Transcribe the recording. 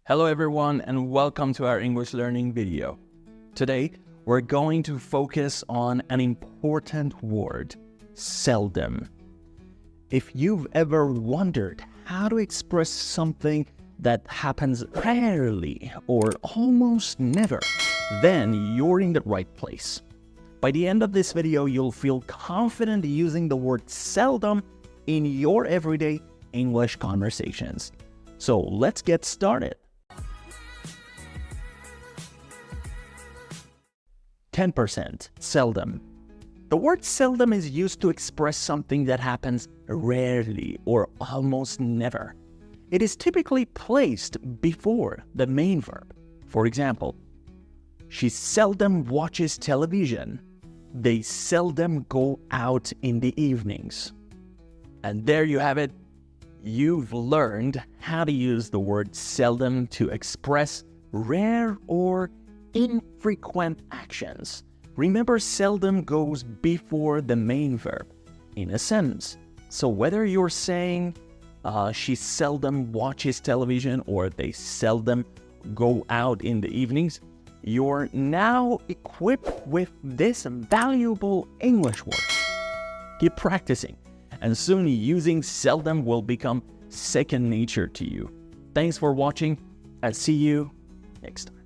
Hello everyone and welcome to our English learning video. Today, we're going to focus on an important word, seldom. If you've ever wondered how to express something that happens rarely or almost never, then you're in the right place. By the end of this video, you'll feel confident using the word seldom in your everyday English conversations. So let's get started. 10%. Seldom. The word seldom is used to express something that happens rarely or almost never. It is typically placed before the main verb. For example, she seldom watches television. They seldom go out in the evenings. And there you have it. You've learned how to use the word seldom to express rare or infrequent actions. Remember, seldom goes before the main verb in a sentence. So whether you're saying she seldom watches television or they seldom go out in the evenings, you're now equipped with this valuable English word. Keep practicing, and soon using seldom will become second nature to you. Thanks for watching, and see you next time.